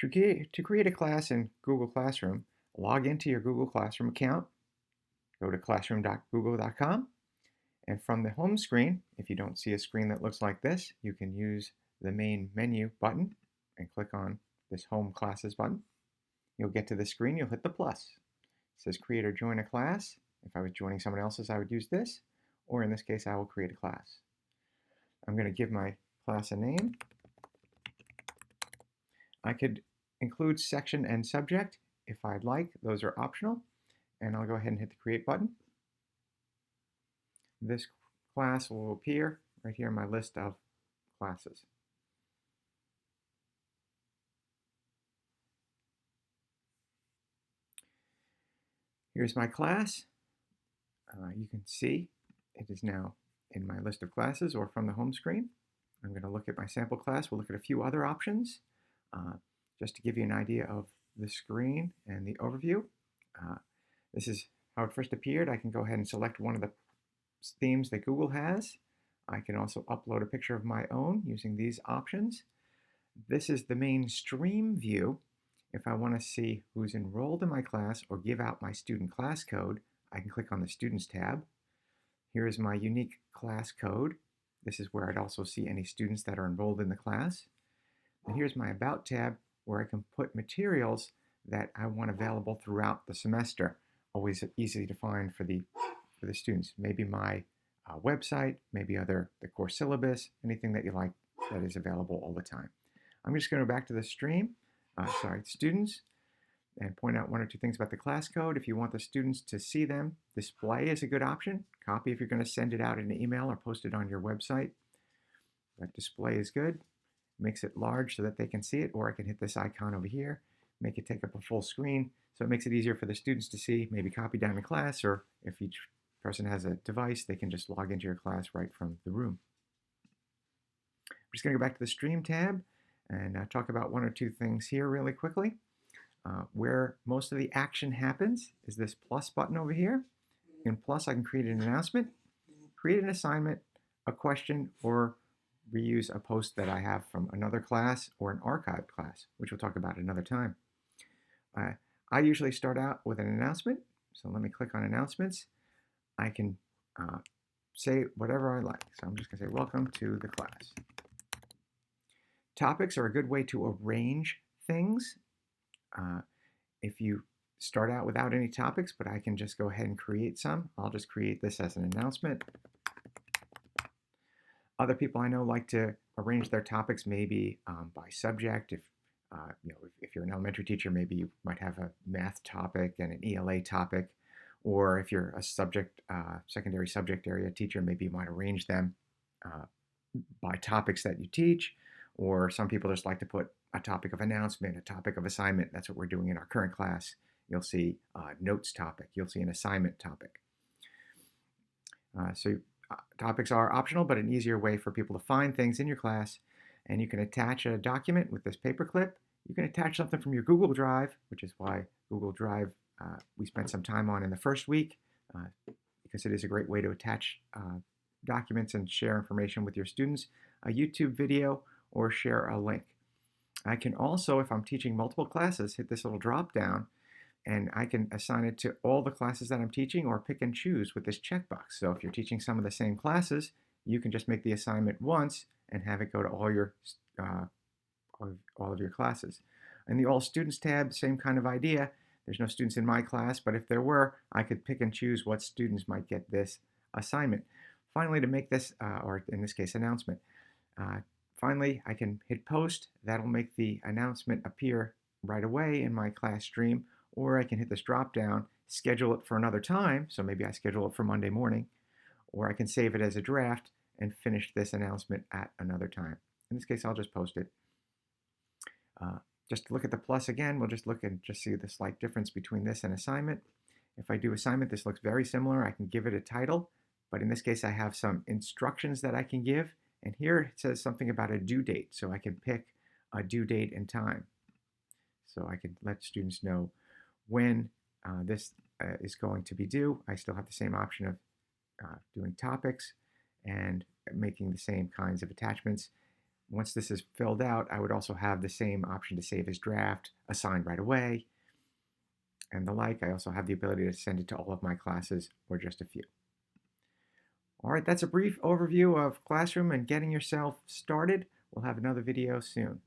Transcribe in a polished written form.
To create a class in Google Classroom, log into your Google Classroom account, go to classroom.google.com, and from the home screen, if you don't see a screen that looks like this, you can use the main menu button and click on this Home Classes button. You'll get to the screen, you'll hit the plus. It says create or join a class. If I was joining someone else's, I would use this, or in this case, I will create a class. I'm going to give my class a name. I could include section and subject if I'd like. Those are optional. And I'll go ahead and hit the create button. This class will appear right here in my list of classes. Here's my class. You can see it is now in my list of classes or from the home screen. I'm going to look at my sample class. We'll look at a few other options just to give you an idea of the screen and the overview. This is how it first appeared. I can go ahead and select one of the themes that Google has. I can also upload a picture of my own using these options. This is the main stream view. If I want to see who's enrolled in my class or give out my student class code, I can click on the Students tab. Here is my unique class code. This is where I'd also see any students that are enrolled in the class. And here's my About tab where I can put materials that I want available throughout the semester. Always easy to find for the students. Maybe my website, maybe the course syllabus, anything that you like that is available all the time. I'm just going to go back to the students, and point out one or two things about the class code. If you want the students to see them, display is a good option. Copy if you're going to send it out in an email or post it on your website. But display is good. Makes it large so that they can see it, or I can hit this icon over here, make it take up a full screen, so it makes it easier for the students to see, maybe copy down the class, or if each person has a device, they can just log into your class right from the room. I'm just going to go back to the Stream tab and talk about one or two things here really quickly. Where most of the action happens is this plus button over here. In plus, I can create an announcement, create an assignment, a question, or reuse a post that I have from another class or an archived class, which we'll talk about another time. I usually start out with an announcement, so let me click on announcements. I can say whatever I like, so I'm just going to say welcome to the class. Topics are a good way to arrange things. If you start out without any topics, but I can just go ahead and create some. I'll just create this as an announcement. Other people I know like to arrange their topics maybe by subject. If you're an elementary teacher, maybe you might have a math topic and an ELA topic. Or if you're a secondary subject area teacher, maybe you might arrange them by topics that you teach. Or some people just like to put a topic of announcement, a topic of assignment. That's what we're doing in our current class. You'll see notes topic. You'll see an assignment topic. Topics are optional, but an easier way for people to find things in your class. And you can attach a document with this paperclip. You can attach something from your Google Drive, which is why Google Drive we spent some time on in the first week, because it is a great way to attach documents and share information with your students, a YouTube video, or share a link. I can also, if I'm teaching multiple classes, hit this little drop down and I can assign it to all the classes that I'm teaching or pick and choose with this checkbox. So if you're teaching some of the same classes, you can just make the assignment once and have it go to all of your classes. In the All Students tab, same kind of idea. There's no students in my class, but if there were, I could pick and choose what students might get this assignment. Finally, to make this, or in this case, announcement, finally, I can hit post. That'll make the announcement appear right away in my class stream, or I can hit this drop down, schedule it for another time, so maybe I schedule it for Monday morning, or I can save it as a draft and finish this announcement at another time. In this case, I'll just post it. Just to look at the plus again, we'll just look and just see the slight difference between this and assignment. If I do assignment, this looks very similar. I can give it a title, but in this case, I have some instructions that I can give. And here it says something about a due date, so I can pick a due date and time. So I can let students know when this is going to be due. I still have the same option of doing topics and making the same kinds of attachments. Once this is filled out, I would also have the same option to save as draft, assign right away, and the like. I also have the ability to send it to all of my classes or just a few. All right, that's a brief overview of Classroom and getting yourself started. We'll have another video soon.